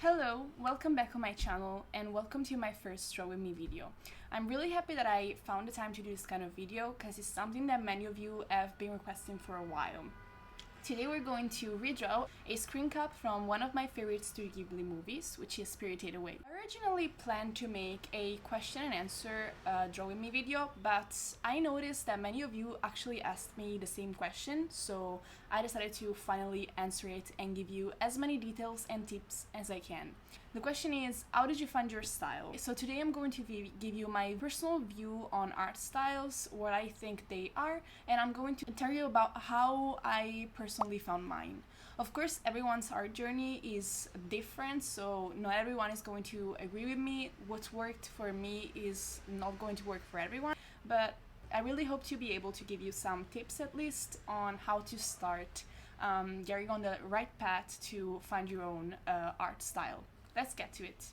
Hello, welcome back on my channel and welcome to my first Draw With Me video. I'm really happy that I found the time to do this kind of video because it's something that many of you have been requesting for a while. Today we're going to redraw a screen cap from one of my favorite Studio Ghibli movies, which is Spirited Away. I originally planned to make a question and answer Draw With Me video, but I noticed that many of you actually asked me the same question, so I decided to finally answer it and give you as many details and tips as I can. The question is, how did you find your style? So today I'm going to give you my personal view on art styles, what I think they are, and I'm going to tell you about how I personally found mine. Of course, everyone's art journey is different, so not everyone is going to agree with me. What worked for me is not going to work for everyone, but I really hope to be able to give you some tips at least on how to start getting on the right path to find your own art style. Let's get to it.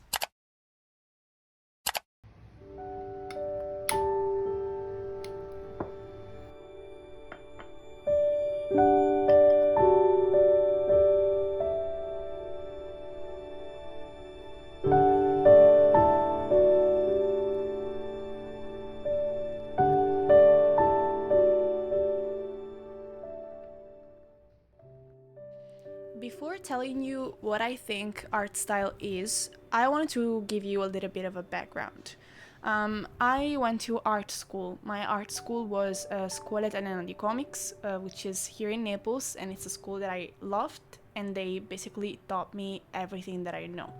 Before telling you what I think art style is, I wanted to give you a little bit of a background. I went to art school. My art school was Scuola Italiana di Comics, which is here in Naples, and it's a school that I loved, and they basically taught me everything that I know.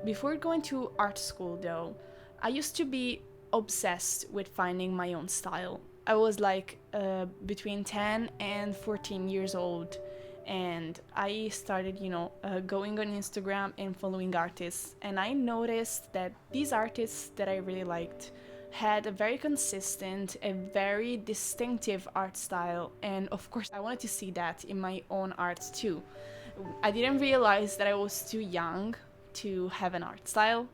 Before going to art school, though, I used to be obsessed with finding my own style. I was like between 10 and 14 years old, and I started, going on Instagram and following artists, and I noticed that these artists that I really liked had a very consistent, a very distinctive art style, and of course I wanted to see that in my own art too. I didn't realize that I was too young to have an art style,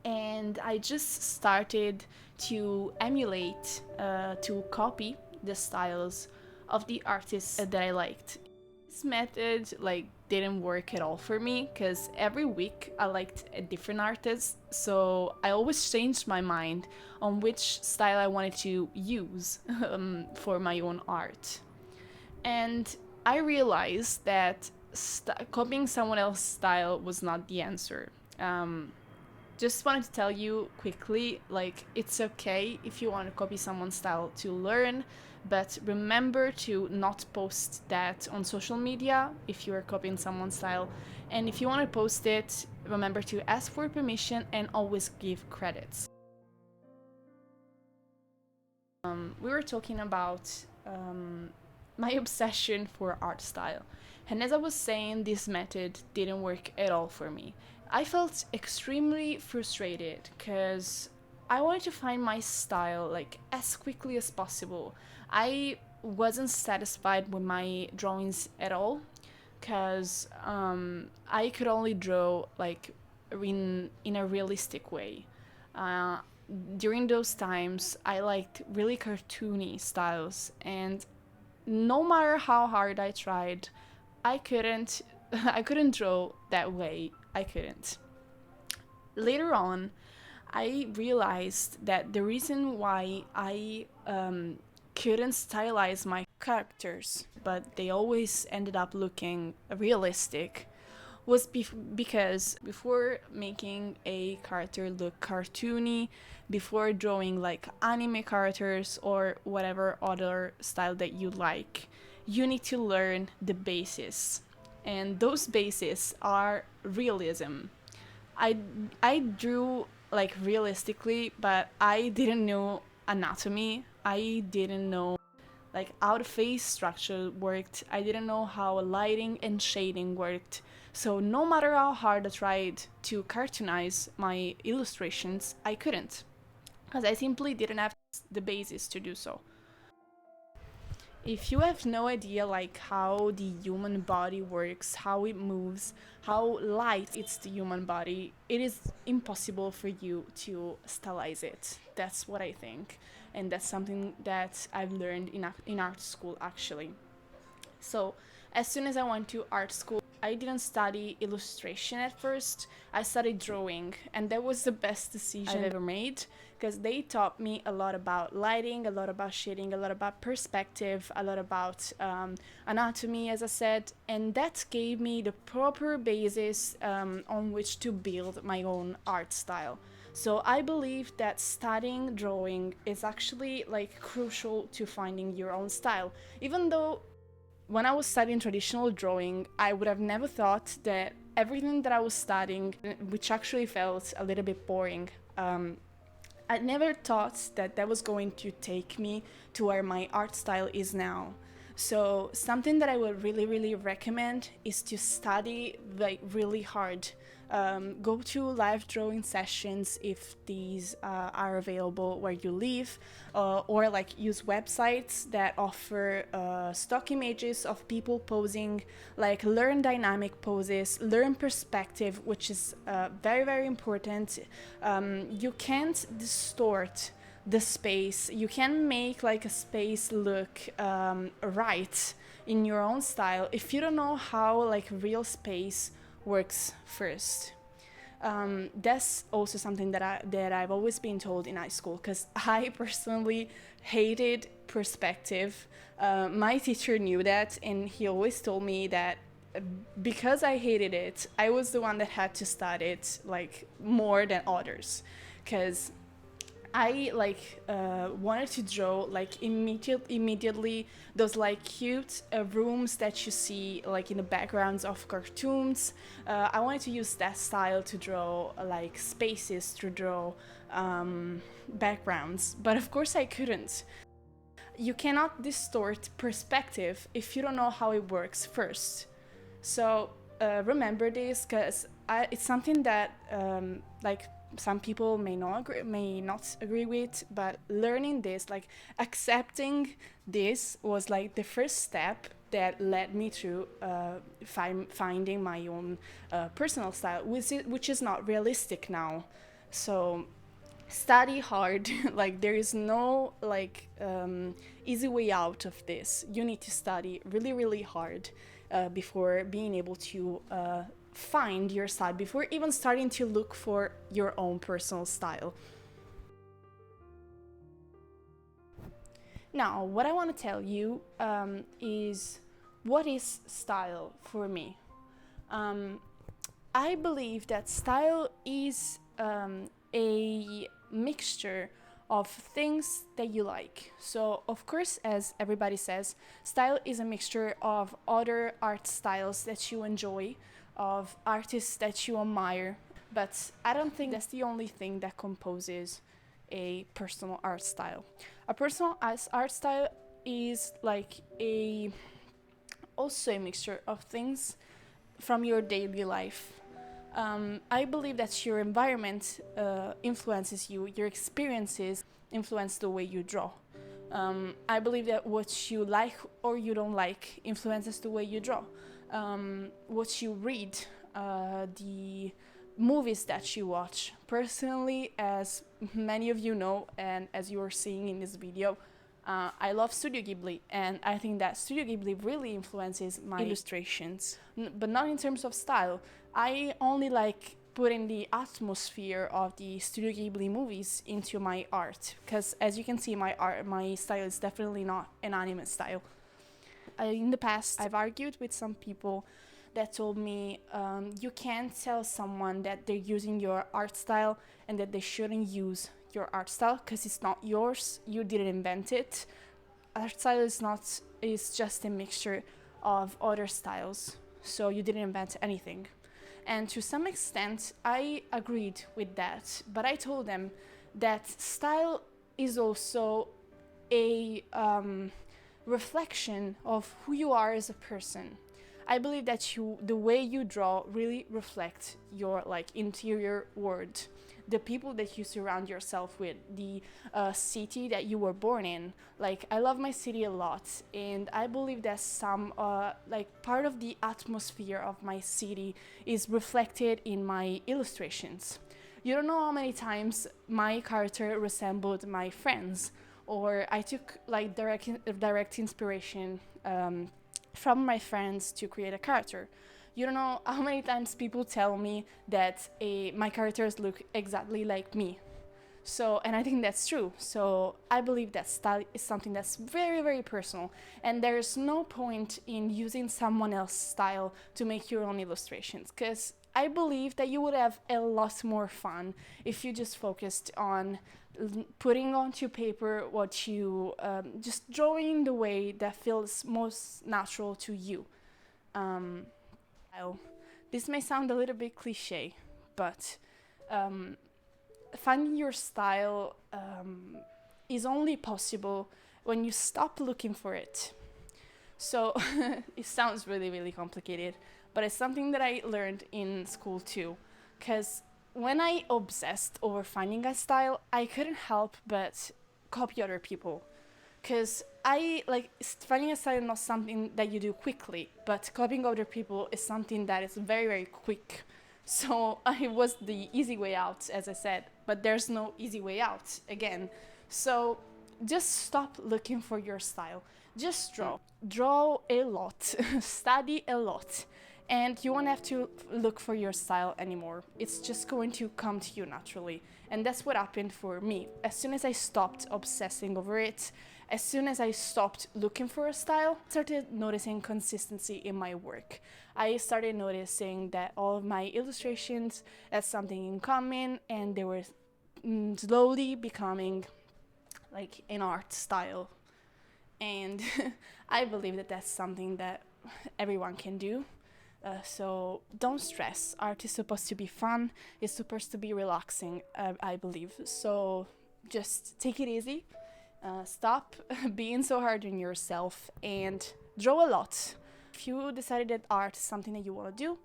and I just started to emulate, to copy the styles of the artists that I liked. This method didn't work at all for me because every week I liked a different artist, so I always changed my mind on which style I wanted to use for my own art. And I realized that copying someone else's style was not the answer. Just wanted to tell you quickly, it's okay if you want to copy someone's style to learn, but remember to not post that on social media if you are copying someone's style. And if you want to post it, remember to ask for permission and always give credits. We were talking about my obsession for art style. And as I was saying, this method didn't work at all for me. I felt extremely frustrated because I wanted to find my style as quickly as possible. I wasn't satisfied with my drawings at all because I could only draw in a realistic way. During those times, I liked really cartoony styles, and no matter how hard I tried, I couldn't I couldn't draw that way. I couldn't. Later on, I realized that the reason why I couldn't stylize my characters, but they always ended up looking realistic, was because before making a character look cartoony, before drawing anime characters or whatever other style that you like, you need to learn the basis. And those bases are realism. I drew realistically, but I didn't know anatomy. I didn't know how the face structure worked. I didn't know how lighting and shading worked. So no matter how hard I tried to cartoonize my illustrations, I couldn't, because I simply didn't have the basis to do so. If you have no idea how the human body works, how it moves, how light it's the human body, it is impossible for you to stylize it. That's what I think, and that's something that I've learned in art school actually. So as soon as I went to art school, I didn't study illustration at first. I studied drawing, and that was the best decision I've ever made, because they taught me a lot about lighting, a lot about shading, a lot about perspective, a lot about anatomy, as I said, and that gave me the proper basis on which to build my own art style. So I believe that studying drawing is actually like crucial to finding your own style. Even though when I was studying traditional drawing, I would have never thought that everything that I was studying, which actually felt a little bit boring, I never thought that that was going to take me to where my art style is now. So something that I would really, really recommend is to study like really hard. Go to live drawing sessions if these are available where you live, or like use websites that offer stock images of people posing, like learn dynamic poses, learn perspective, which is very, very important. You can't distort the space. You can make like a space look right in your own style if you don't know how like real space works first. That's also something that I've always been told in high school, because I personally hated perspective. My teacher knew that, and he always told me that because I hated it, I was the one that had to study it like more than others, because I like wanted to draw like immediately those like cute rooms that you see like in the backgrounds of cartoons. I wanted to use that style to draw like spaces, to draw backgrounds, but of course I couldn't. You cannot distort perspective if you don't know how it works first. So remember this, because it's something that like some people may not agree with, but learning this, like accepting this, was like the first step that led me to finding my own personal style, which is not realistic now. So study hard. Like there is no like easy way out of this. You need to study really, really hard before being able to find your style, before even starting to look for your own personal style. Now, what I want to tell you is what is style for me. I believe that style is a mixture of things that you like. So, of course, as everybody says, style is a mixture of other art styles that you enjoy, of artists that you admire, but I don't think that's the only thing that composes a personal art style. A personal art style is like also a mixture of things from your daily life. I believe that your environment influences you, your experiences influence the way you draw. I believe that what you like or you don't like influences the way you draw. What you read, the movies that you watch. Personally, as many of you know, and as you are seeing in this video, I love Studio Ghibli, and I think that Studio Ghibli really influences my illustrations, but not in terms of style. I only like putting the atmosphere of the Studio Ghibli movies into my art, because as you can see, my style is definitely not an anime style. In the past, I've argued with some people that told me you can't tell someone that they're using your art style and that they shouldn't use your art style because it's not yours. You didn't invent it. Art style is just a mixture of other styles, so you didn't invent anything. And to some extent, I agreed with that, but I told them that style is also a reflection of who you are as a person. I believe that the way you draw really reflects your like interior world, the people that you surround yourself with, the city that you were born in. Like, I love my city a lot, and I believe that some like part of the atmosphere of my city is reflected in my illustrations. You don't know how many times my character resembled my friends, or I took like direct inspiration from my friends to create a character. You don't know how many times people tell me that my characters look exactly like me. So, and I think that's true. So I believe that style is something that's very, very personal. And there's no point in using someone else's style to make your own illustrations. Because I believe that you would have a lot more fun if you just focused on putting onto paper what you, just drawing the way that feels most natural to you. Um, this may sound a little bit cliche, but um, finding your style is only possible when you stop looking for it. So it sounds really, really complicated, but it's something that I learned in school too. Because when I obsessed over finding a style, I couldn't help but copy other people. Because I like finding a style is not something that you do quickly, but copying other people is something that is very, very quick. So it was the easy way out, as I said, but there's no easy way out again. So just stop looking for your style. Just draw. Draw a lot, study a lot, and you won't have to look for your style anymore. It's just going to come to you naturally. And that's what happened for me. As soon as I stopped obsessing over it, as soon as I stopped looking for a style, I started noticing consistency in my work. I started noticing that all of my illustrations had something in common, and they were slowly becoming like an art style. And I believe that that's something that everyone can do. So don't stress. Art is supposed to be fun. It's supposed to be relaxing, I believe. So just take it easy. Stop being so hard on yourself and draw a lot. If you decided that art is something that you want to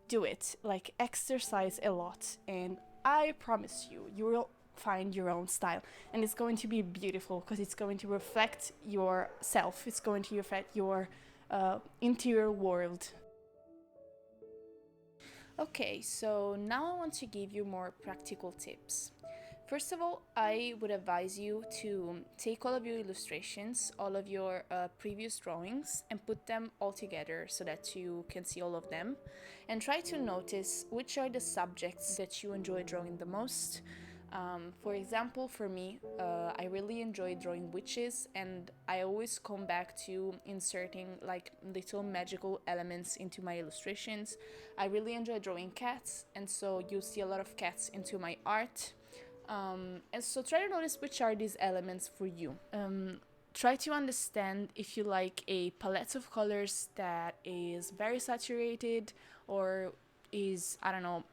do it. Like exercise a lot, and I promise you will find your own style, and it's going to be beautiful because it's going to reflect yourself. It's going to reflect your interior world. Okay, so now I want to give you more practical tips. First of all, I would advise you to take all of your illustrations, all of your previous drawings, and put them all together so that you can see all of them. And try to notice which are the subjects that you enjoy drawing the most. For example, for me, I really enjoy drawing witches, and I always come back to inserting like little magical elements into my illustrations. I really enjoy drawing cats, and so you'll see a lot of cats into my art. And so try to notice which are these elements for you. Try to understand if you like a palette of colors that is very saturated or is, I don't know,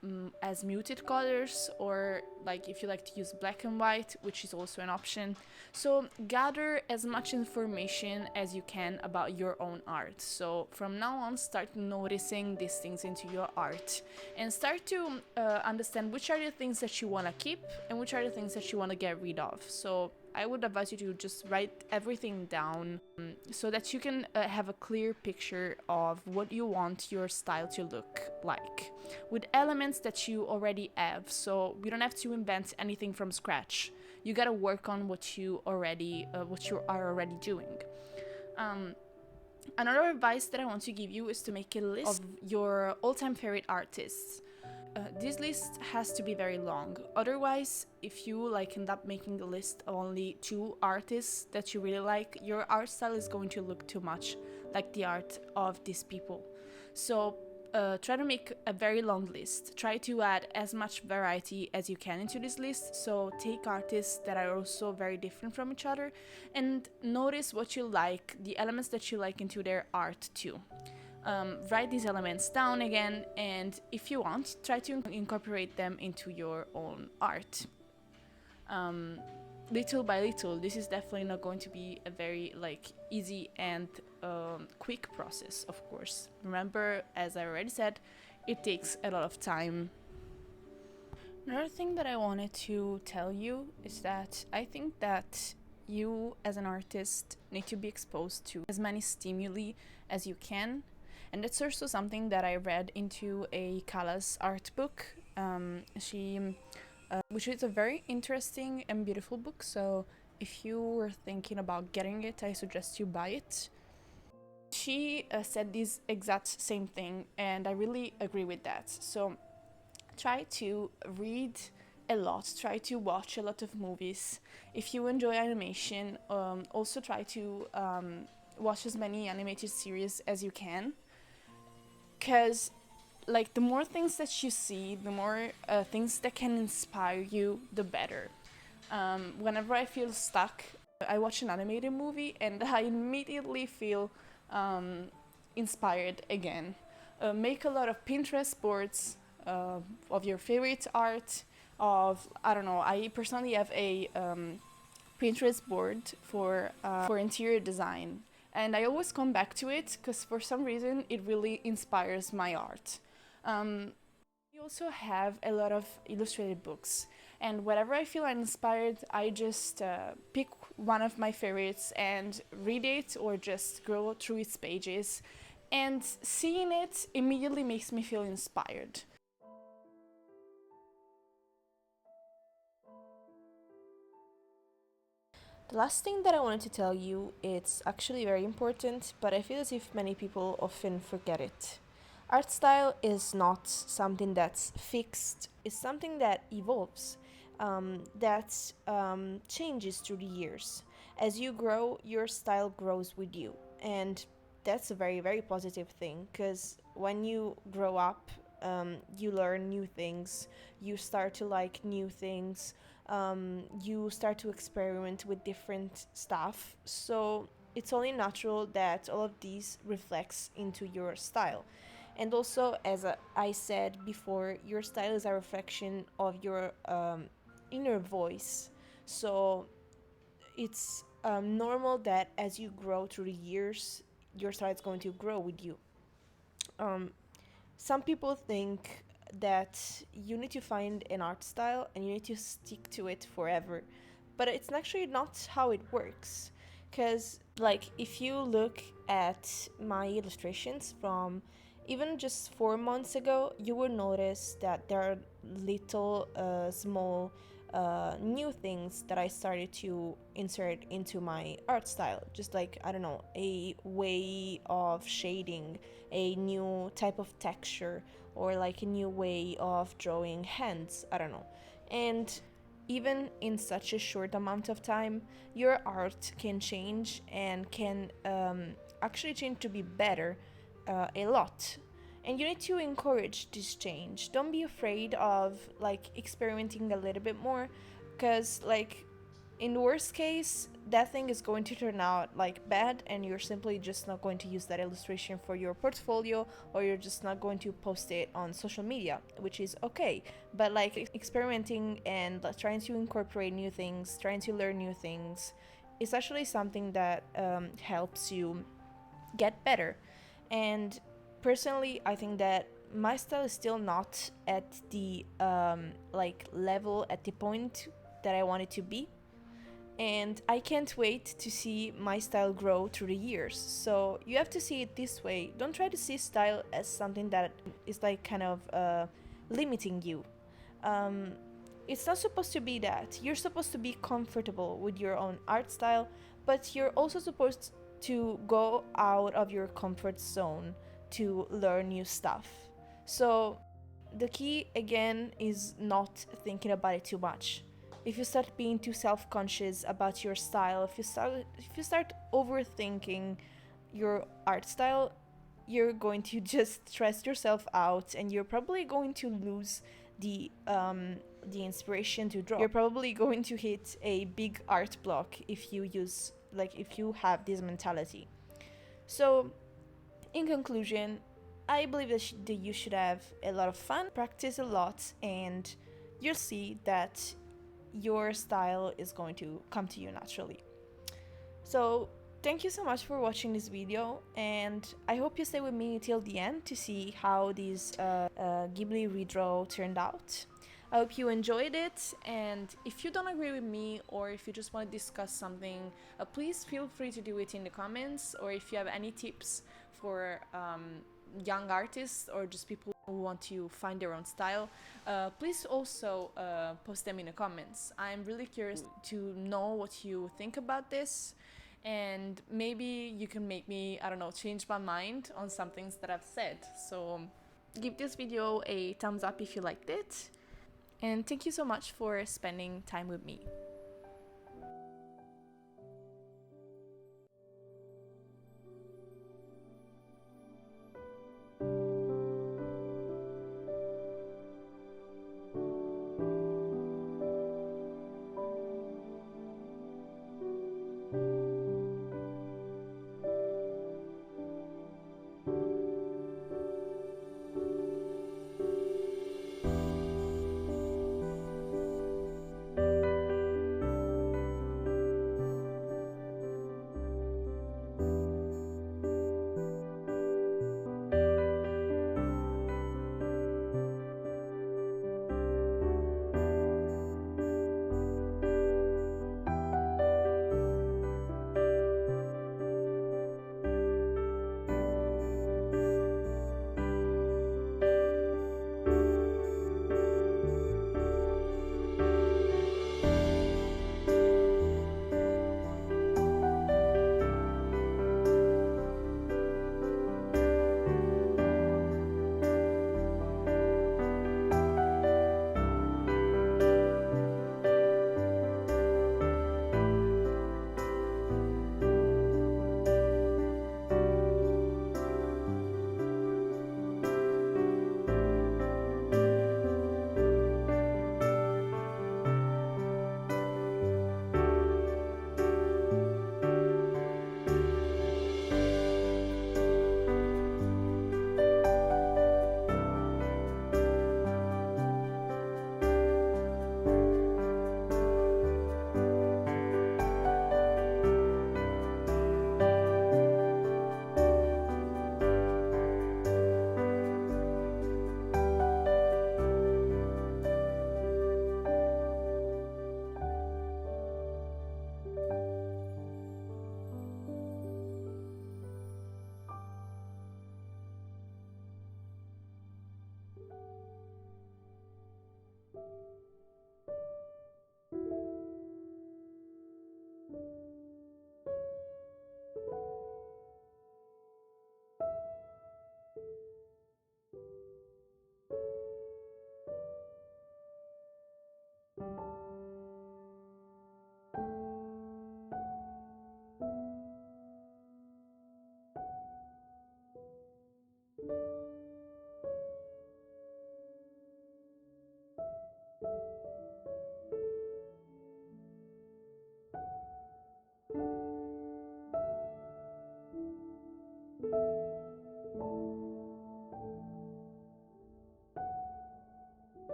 as muted colors, or like if you like to use black and white, which is also an option. So gather as much information as you can about your own art. So from now on, start noticing these things into your art and start to understand which are the things that you want to keep and which are the things that you want to get rid of. So I would advise you to just write everything down so that you can have a clear picture of what you want your style to look like with elements that you already have. So we don't have to invent anything from scratch. You gotta work on what you are already doing. Another advice that I want to give you is to make a list of your all-time favorite artists. This list has to be very long. Otherwise, if you like end up making the list of only 2 artists that you really like, your art style is going to look too much like the art of these people. So try to make a very long list. Try to add as much variety as you can into this list. So take artists that are also very different from each other and notice what you like, the elements that you like into their art too. Write these elements down again, and if you want, try to incorporate them into your own art. Little by little, this is definitely not going to be a very easy and quick process, of course. Remember, as I already said, it takes a lot of time. Another thing that I wanted to tell you is that I think that you as an artist need to be exposed to as many stimuli as you can. And that's also something that I read into a Kala's art book. Which is a very interesting and beautiful book. So if you were thinking about getting it, I suggest you buy it. She said this exact same thing, and I really agree with that. So try to read a lot, try to watch a lot of movies. If you enjoy animation, also try to watch as many animated series as you can, because like the more things that you see, the more things that can inspire you, the better. Whenever I feel stuck, I watch an animated movie and I immediately feel inspired again. Make a lot of Pinterest boards of your favorite art. I don't know. I personally have a Pinterest board for interior design, and I always come back to it because for some reason it really inspires my art. We also have a lot of illustrated books, and whenever I feel inspired, I just pick one of my favorites and read it or just scroll through its pages, and seeing it immediately makes me feel inspired. The last thing that I wanted to tell you, it's actually very important, but I feel as if many people often forget it. Art style is not something that's fixed, it's something that evolves, that changes through the years. As you grow, your style grows with you. And that's a very, very positive thing because when you grow up, you learn new things, you start to like new things, you start to experiment with different stuff. So it's only natural that all of these reflects into your style. And also, as I said before, your style is a reflection of your inner voice. So it's normal that as you grow through the years, your style is going to grow with you. Um, some people think that you need to find an art style and you need to stick to it forever, but it's actually not how it works. Because, like, if you look at my illustrations from even just 4 months ago, you will notice that there are little small new things that I started to insert into my art style. Just like, I don't know, a way of shading, a new type of texture, or like a new way of drawing hands. I don't know. And even in such a short amount of time, your art can change and can actually change to be better a lot. And you need to encourage this change. Don't be afraid of like experimenting a little bit more, because like in the worst case, that thing is going to turn out like bad, and you're simply just not going to use that illustration for your portfolio, or you're just not going to post it on social media, which is okay. But like experimenting and like, trying to incorporate new things, trying to learn new things, is actually something that helps you get better. And personally, I think that my style is still not at the like level, at the point that I want it to be, and I can't wait to see my style grow through the years. So you have to see it this way. Don't try to see style as something that is like kind of limiting you. Um, it's not supposed to be that. You're supposed to be comfortable with your own art style, but you're also supposed to go out of your comfort zone to learn new stuff. So the key again is not thinking about it too much. If you start being too self-conscious about your style, if you start overthinking your art style, you're going to just stress yourself out, and you're probably going to lose the inspiration to draw. You're probably going to hit a big art block if you have this mentality. So, in conclusion, I believe that you should have a lot of fun, practice a lot, and you'll see that your style is going to come to you naturally. So, thank you so much for watching this video, and I hope you stay with me till the end to see how this Ghibli redraw turned out. I hope you enjoyed it, and if you don't agree with me or if you just want to discuss something, please feel free to do it in the comments, or if you have any tips for young artists or just people who want to find their own style, please also post them in the comments. I'm really curious to know what you think about this, and maybe you can make me, I don't know, change my mind on some things that I've said. So give this video a thumbs up if you liked it, and thank you so much for spending time with me.